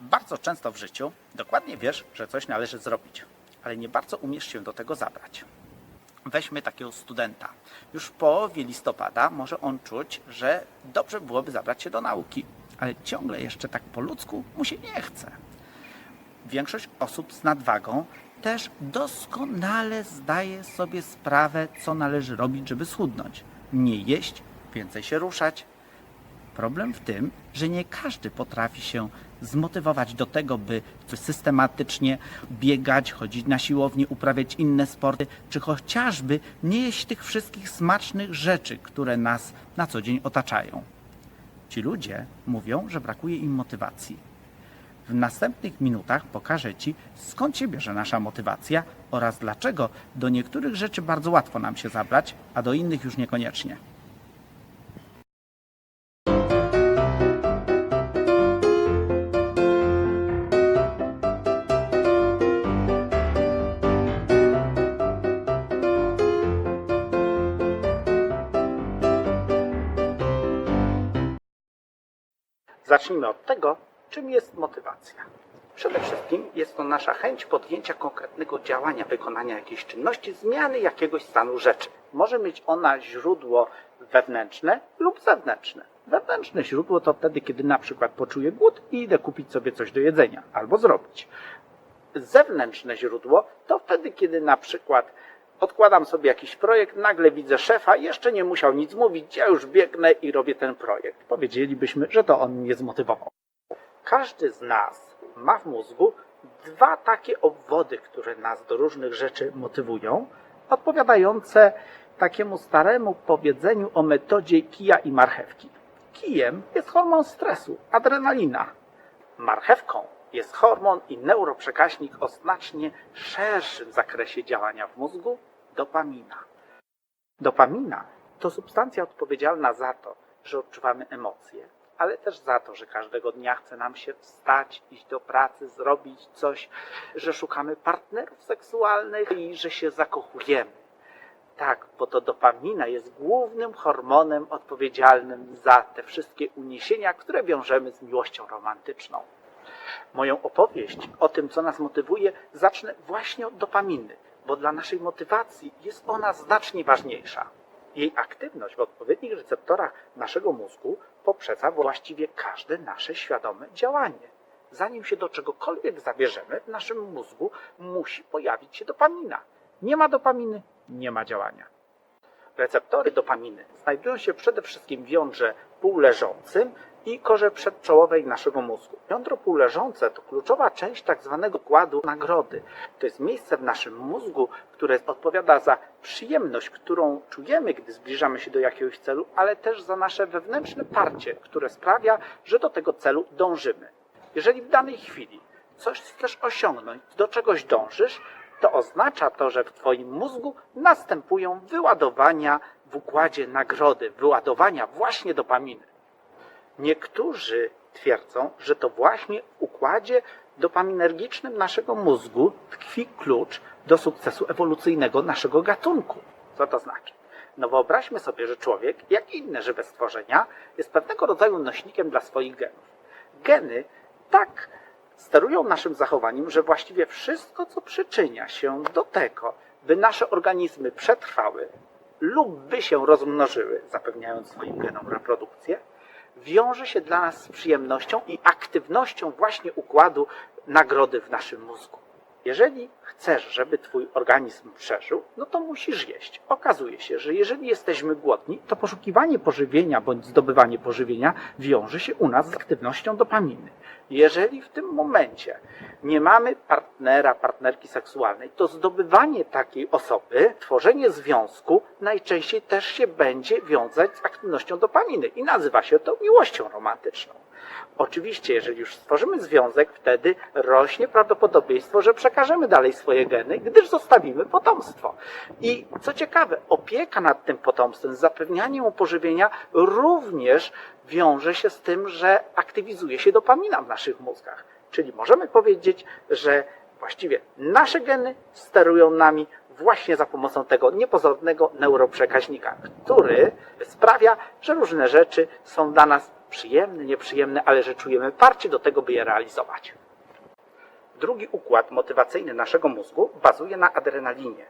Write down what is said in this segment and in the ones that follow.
Bardzo często w życiu dokładnie wiesz, że coś należy zrobić, ale nie bardzo umiesz się do tego zabrać. Weźmy takiego studenta. Już w połowie listopada może on czuć, że dobrze byłoby zabrać się do nauki, ale ciągle jeszcze tak po ludzku mu się nie chce. Większość osób z nadwagą też doskonale zdaje sobie sprawę, co należy robić, żeby schudnąć. Nie jeść, więcej się ruszać. Problem w tym, że nie każdy potrafi się zmotywować do tego, by systematycznie biegać, chodzić na siłownię, uprawiać inne sporty, czy chociażby nie jeść tych wszystkich smacznych rzeczy, które nas na co dzień otaczają. Ci ludzie mówią, że brakuje im motywacji. W następnych minutach pokażę Ci, skąd się bierze nasza motywacja oraz dlaczego do niektórych rzeczy bardzo łatwo nam się zabrać, a do innych już niekoniecznie. Zacznijmy od tego, czym jest motywacja. Przede wszystkim jest to nasza chęć podjęcia konkretnego działania, wykonania jakiejś czynności, zmiany jakiegoś stanu rzeczy. Może mieć ona źródło wewnętrzne lub zewnętrzne. Wewnętrzne źródło to wtedy, kiedy na przykład poczuję głód i idę kupić sobie coś do jedzenia albo zrobić. Zewnętrzne źródło to wtedy, kiedy na przykład odkładam sobie jakiś projekt, nagle widzę szefa, jeszcze nie musiał nic mówić, ja już biegnę i robię ten projekt. Powiedzielibyśmy, że to on mnie zmotywował. Każdy z nas ma w mózgu dwa takie obwody, które nas do różnych rzeczy motywują, odpowiadające takiemu staremu powiedzeniu o metodzie kija i marchewki. Kijem jest hormon stresu, adrenalina. Marchewką jest hormon i neuroprzekaźnik o znacznie szerszym zakresie działania w mózgu, dopamina. Dopamina to substancja odpowiedzialna za to, że odczuwamy emocje, ale też za to, że każdego dnia chce nam się wstać, iść do pracy, zrobić coś, że szukamy partnerów seksualnych i że się zakochujemy. Tak, bo to dopamina jest głównym hormonem odpowiedzialnym za te wszystkie uniesienia, które wiążemy z miłością romantyczną. Moją opowieść o tym, co nas motywuje, zacznę właśnie od dopaminy, bo dla naszej motywacji jest ona znacznie ważniejsza. Jej aktywność w odpowiednich receptorach naszego mózgu poprzedza właściwie każde nasze świadome działanie. Zanim się do czegokolwiek zabierzemy, w naszym mózgu musi pojawić się dopamina. Nie ma dopaminy, nie ma działania. Receptory dopaminy znajdują się przede wszystkim w jądrze półleżącym i korze przedczołowej naszego mózgu. Jądro półleżące to kluczowa część tak zwanego układu nagrody. To jest miejsce w naszym mózgu, które odpowiada za przyjemność, którą czujemy, gdy zbliżamy się do jakiegoś celu, ale też za nasze wewnętrzne parcie, które sprawia, że do tego celu dążymy. Jeżeli w danej chwili coś chcesz osiągnąć, do czegoś dążysz, to oznacza to, że w Twoim mózgu następują wyładowania w układzie nagrody, wyładowania właśnie dopaminy. Niektórzy twierdzą, że to właśnie w układzie dopaminergicznym naszego mózgu tkwi klucz do sukcesu ewolucyjnego naszego gatunku. Co to znaczy? No wyobraźmy sobie, że człowiek, jak inne żywe stworzenia, jest pewnego rodzaju nośnikiem dla swoich genów. Geny tak sterują naszym zachowaniem, że właściwie wszystko, co przyczynia się do tego, by nasze organizmy przetrwały lub by się rozmnożyły, zapewniając swoim genom reprodukcję, wiąże się dla nas z przyjemnością i aktywnością właśnie układu nagrody w naszym mózgu. Jeżeli chcesz, żeby Twój organizm przeżył, no to musisz jeść. Okazuje się, że jeżeli jesteśmy głodni, to poszukiwanie pożywienia bądź zdobywanie pożywienia wiąże się u nas z aktywnością dopaminy. Jeżeli w tym momencie nie mamy partnera, partnerki seksualnej, to zdobywanie takiej osoby, tworzenie związku najczęściej też się będzie wiązać z aktywnością dopaminy i nazywa się to miłością romantyczną. Oczywiście, jeżeli już stworzymy związek, wtedy rośnie prawdopodobieństwo, że przekażemy dalej swoje geny, gdyż zostawimy potomstwo. I co ciekawe, opieka nad tym potomstwem, zapewnianie mu pożywienia również wiąże się z tym, że aktywizuje się dopamina w naszych mózgach. Czyli możemy powiedzieć, że właściwie nasze geny sterują nami właśnie za pomocą tego niepozornego neuroprzekaźnika, który sprawia, że różne rzeczy są dla nas przyjemne, nieprzyjemne, ale że czujemy parcie do tego, by je realizować. Drugi układ motywacyjny naszego mózgu bazuje na adrenalinie.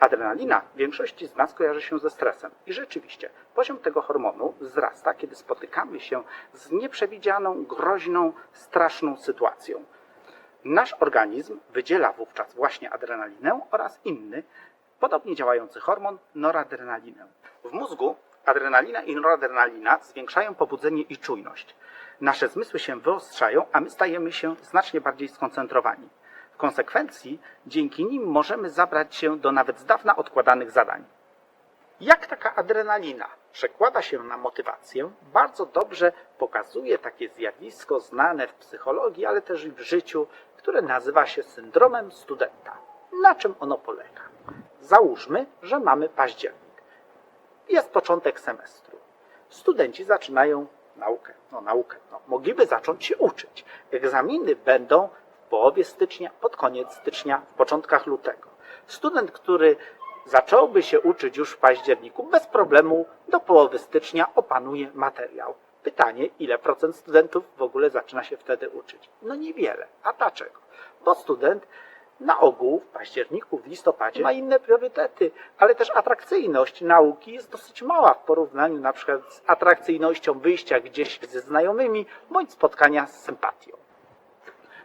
Adrenalina w większości z nas kojarzy się ze stresem i rzeczywiście poziom tego hormonu wzrasta, kiedy spotykamy się z nieprzewidzianą, groźną, straszną sytuacją. Nasz organizm wydziela wówczas właśnie adrenalinę oraz inny, podobnie działający hormon noradrenalinę. W mózgu adrenalina i noradrenalina zwiększają pobudzenie i czujność. Nasze zmysły się wyostrzają, a my stajemy się znacznie bardziej skoncentrowani. W konsekwencji dzięki nim możemy zabrać się do nawet z dawna odkładanych zadań. Jak taka adrenalina przekłada się na motywację, bardzo dobrze pokazuje takie zjawisko znane w psychologii, ale też i w życiu, które nazywa się syndromem studenta. Na czym ono polega? Załóżmy, że mamy październik. Jest początek semestru. Studenci zaczynają naukę. Mogliby zacząć się uczyć. Egzaminy będą w połowie stycznia, pod koniec stycznia, w początkach lutego. Student, który zacząłby się uczyć już w październiku, bez problemu do połowy stycznia opanuje materiał. Pytanie, ile procent studentów w ogóle zaczyna się wtedy uczyć? No niewiele. A dlaczego? Bo student na ogół w październiku, w listopadzie ma inne priorytety, ale też atrakcyjność nauki jest dosyć mała w porównaniu na przykład z atrakcyjnością wyjścia gdzieś ze znajomymi bądź spotkania z sympatią.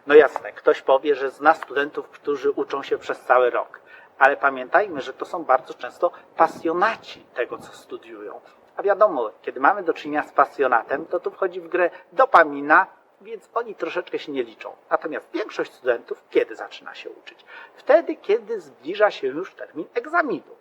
No jasne, ktoś powie, że zna studentów, którzy uczą się przez cały rok, ale pamiętajmy, że to są bardzo często pasjonaci tego, co studiują. A wiadomo, kiedy mamy do czynienia z pasjonatem, to tu wchodzi w grę dopamina, więc oni troszeczkę się nie liczą. Natomiast większość studentów kiedy zaczyna się uczyć? Wtedy, kiedy zbliża się już termin egzaminu.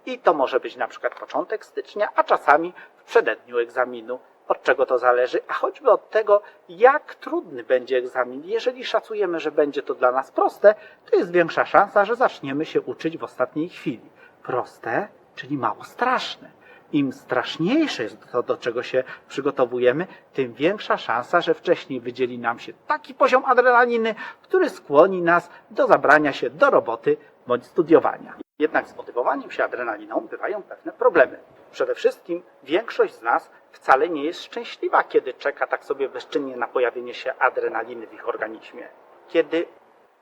I to może być na przykład początek stycznia, a czasami w przededniu egzaminu. Od czego to zależy? A choćby od tego, jak trudny będzie egzamin. Jeżeli szacujemy, że będzie to dla nas proste, to jest większa szansa, że zaczniemy się uczyć w ostatniej chwili. Proste, czyli mało straszne. Im straszniejsze jest to, do czego się przygotowujemy, tym większa szansa, że wcześniej wydzieli nam się taki poziom adrenaliny, który skłoni nas do zabrania się do roboty bądź studiowania. Jednak z motywowaniem się adrenaliną bywają pewne problemy. Przede wszystkim większość z nas wcale nie jest szczęśliwa, kiedy czeka tak sobie bezczynnie na pojawienie się adrenaliny w ich organizmie. Kiedy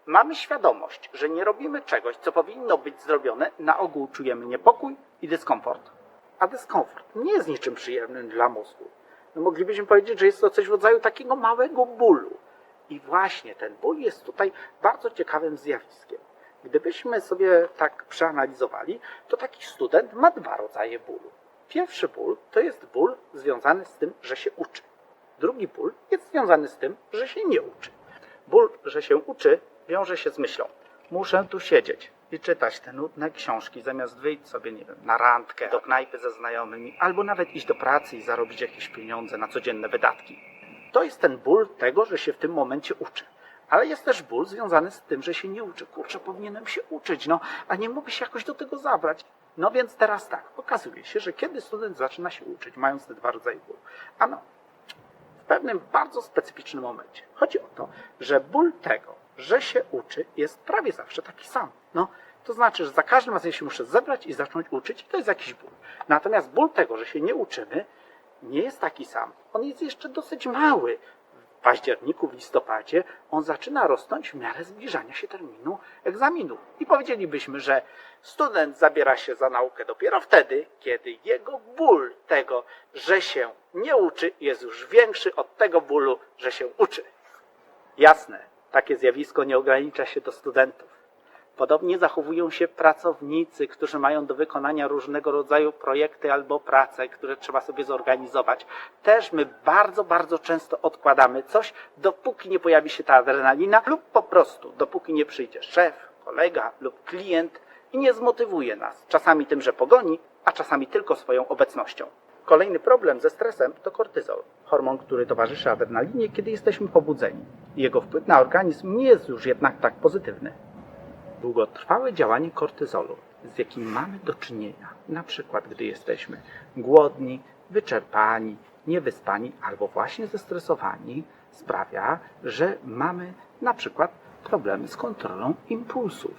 mamy świadomość, że nie robimy czegoś, co powinno być zrobione, na ogół czujemy niepokój i dyskomfort. A dyskomfort nie jest niczym przyjemnym dla mózgu. No moglibyśmy powiedzieć, że jest to coś w rodzaju takiego małego bólu. I właśnie ten ból jest tutaj bardzo ciekawym zjawiskiem. Gdybyśmy sobie tak przeanalizowali, to taki student ma dwa rodzaje bólu. Pierwszy ból to jest ból związany z tym, że się uczy. Drugi ból jest związany z tym, że się nie uczy. Ból, że się uczy, wiąże się z myślą. Muszę tu siedzieć i czytać te nudne książki, zamiast wyjść sobie, nie wiem, na randkę, do knajpy ze znajomymi, albo nawet iść do pracy i zarobić jakieś pieniądze na codzienne wydatki. To jest ten ból tego, że się w tym momencie uczy. Ale jest też ból związany z tym, że się nie uczy. Kurczę, powinienem się uczyć, a nie mogę się jakoś do tego zabrać. No więc teraz tak, okazuje się, że kiedy student zaczyna się uczyć, mając te dwa rodzaje bólu, w pewnym bardzo specyficznym momencie. Chodzi o to, że ból tego, że się uczy, jest prawie zawsze taki sam. To znaczy, że za każdym razem się muszę zebrać i zacząć uczyć i to jest jakiś ból. Natomiast ból tego, że się nie uczymy, nie jest taki sam. On jest jeszcze dosyć mały. W październiku, w listopadzie on zaczyna rosnąć w miarę zbliżania się terminu egzaminu. I powiedzielibyśmy, że student zabiera się za naukę dopiero wtedy, kiedy jego ból tego, że się nie uczy, jest już większy od tego bólu, że się uczy. Jasne, takie zjawisko nie ogranicza się do studentów. Podobnie zachowują się pracownicy, którzy mają do wykonania różnego rodzaju projekty albo prace, które trzeba sobie zorganizować. Też my bardzo, bardzo często odkładamy coś, dopóki nie pojawi się ta adrenalina lub po prostu dopóki nie przyjdzie szef, kolega lub klient i nie zmotywuje nas. Czasami tym, że pogoni, a czasami tylko swoją obecnością. Kolejny problem ze stresem to kortyzol, hormon, który towarzyszy adrenalinie, kiedy jesteśmy pobudzeni. Jego wpływ na organizm nie jest już jednak tak pozytywny. Długotrwałe działanie kortyzolu, z jakim mamy do czynienia, na przykład gdy jesteśmy głodni, wyczerpani, niewyspani albo właśnie zestresowani, sprawia, że mamy na przykład problemy z kontrolą impulsów.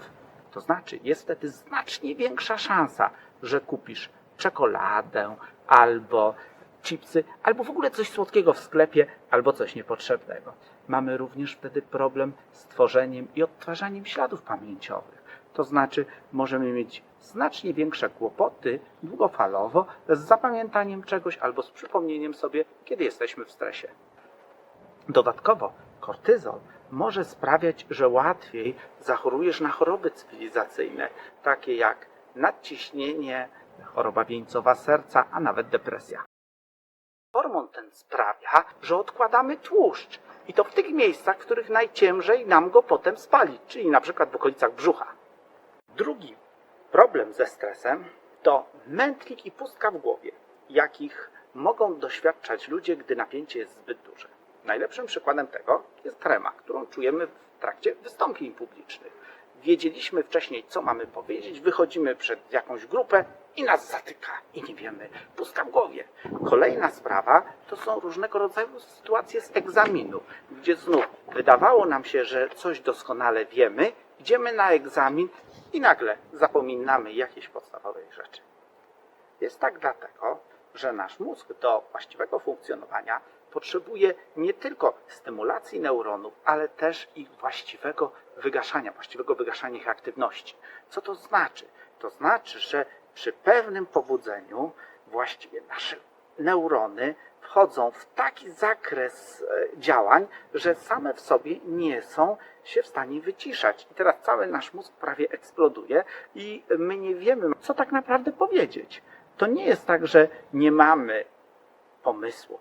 To znaczy jest wtedy znacznie większa szansa, że kupisz czekoladę albo chipsy, albo w ogóle coś słodkiego w sklepie, albo coś niepotrzebnego. Mamy również wtedy problem z tworzeniem i odtwarzaniem śladów pamięciowych. To znaczy możemy mieć znacznie większe kłopoty długofalowo z zapamiętaniem czegoś albo z przypomnieniem sobie, kiedy jesteśmy w stresie. Dodatkowo kortyzol może sprawiać, że łatwiej zachorujesz na choroby cywilizacyjne, takie jak nadciśnienie, choroba wieńcowa serca, a nawet depresja. Hormon ten sprawia, że odkładamy tłuszcz i to w tych miejscach, w których najciężej nam go potem spalić, czyli na przykład w okolicach brzucha. Drugi problem ze stresem to mętlik i pustka w głowie, jakich mogą doświadczać ludzie, gdy napięcie jest zbyt duże. Najlepszym przykładem tego jest trema, którą czujemy w trakcie wystąpień publicznych. Wiedzieliśmy wcześniej, co mamy powiedzieć, wychodzimy przed jakąś grupę i nas zatyka i nie wiemy, pustka w głowie. Kolejna sprawa to są różnego rodzaju sytuacje z egzaminu, gdzie znów wydawało nam się, że coś doskonale wiemy, idziemy na egzamin i nagle zapominamy jakiejś podstawowej rzeczy. Jest tak dlatego, że nasz mózg do właściwego funkcjonowania potrzebuje nie tylko stymulacji neuronów, ale też ich właściwego wygaszania ich aktywności. Co to znaczy? To znaczy, że przy pewnym pobudzeniu właściwie nasze neurony wchodzą w taki zakres działań, że same w sobie nie są się w stanie wyciszać. I teraz cały nasz mózg prawie eksploduje i my nie wiemy, co tak naprawdę powiedzieć. To nie jest tak, że nie mamy pomysłu.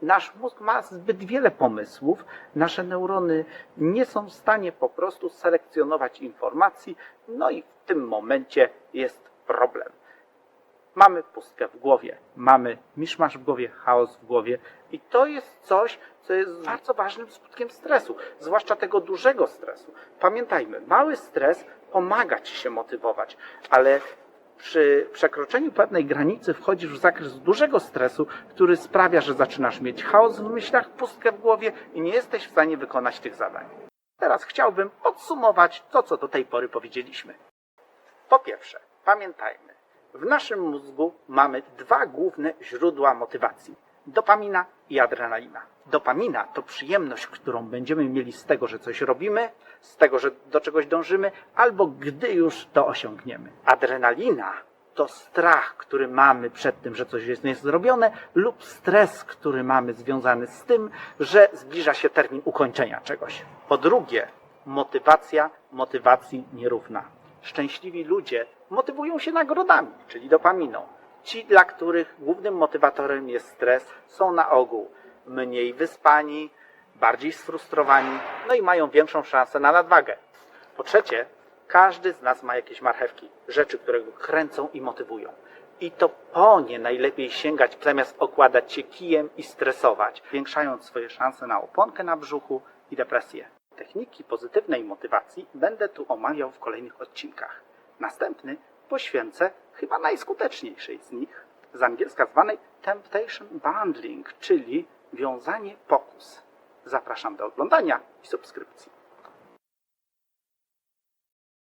Nasz mózg ma zbyt wiele pomysłów, nasze neurony nie są w stanie po prostu selekcjonować informacji, no i w tym momencie jest problem. Mamy pustkę w głowie, mamy miszmasz w głowie, chaos w głowie i to jest coś, co jest bardzo ważnym skutkiem stresu, zwłaszcza tego dużego stresu. Pamiętajmy, mały stres pomaga Ci się motywować, ale przy przekroczeniu pewnej granicy wchodzisz w zakres dużego stresu, który sprawia, że zaczynasz mieć chaos w myślach, pustkę w głowie i nie jesteś w stanie wykonać tych zadań. Teraz chciałbym podsumować to, co do tej pory powiedzieliśmy. Po pierwsze, pamiętajmy, w naszym mózgu mamy dwa główne źródła motywacji: dopamina i adrenalina. Dopamina to przyjemność, którą będziemy mieli z tego, że coś robimy, z tego, że do czegoś dążymy, albo gdy już to osiągniemy. Adrenalina to strach, który mamy przed tym, że coś jest niezrobione, lub stres, który mamy związany z tym, że zbliża się termin ukończenia czegoś. Po drugie, motywacja motywacji nierówna. Szczęśliwi ludzie motywują się nagrodami, czyli dopaminą. Ci, dla których głównym motywatorem jest stres, są na ogół mniej wyspani, bardziej sfrustrowani, no i mają większą szansę na nadwagę. Po trzecie, każdy z nas ma jakieś marchewki, rzeczy, które go kręcą i motywują. I to po nie najlepiej sięgać, zamiast okładać się kijem i stresować, zwiększając swoje szanse na oponkę na brzuchu i depresję. Techniki pozytywnej motywacji będę tu omawiał w kolejnych odcinkach. Następny poświęcę chyba najskuteczniejszej z nich, z angielska zwanej Temptation Bundling, czyli wiązanie pokus. Zapraszam do oglądania i subskrypcji.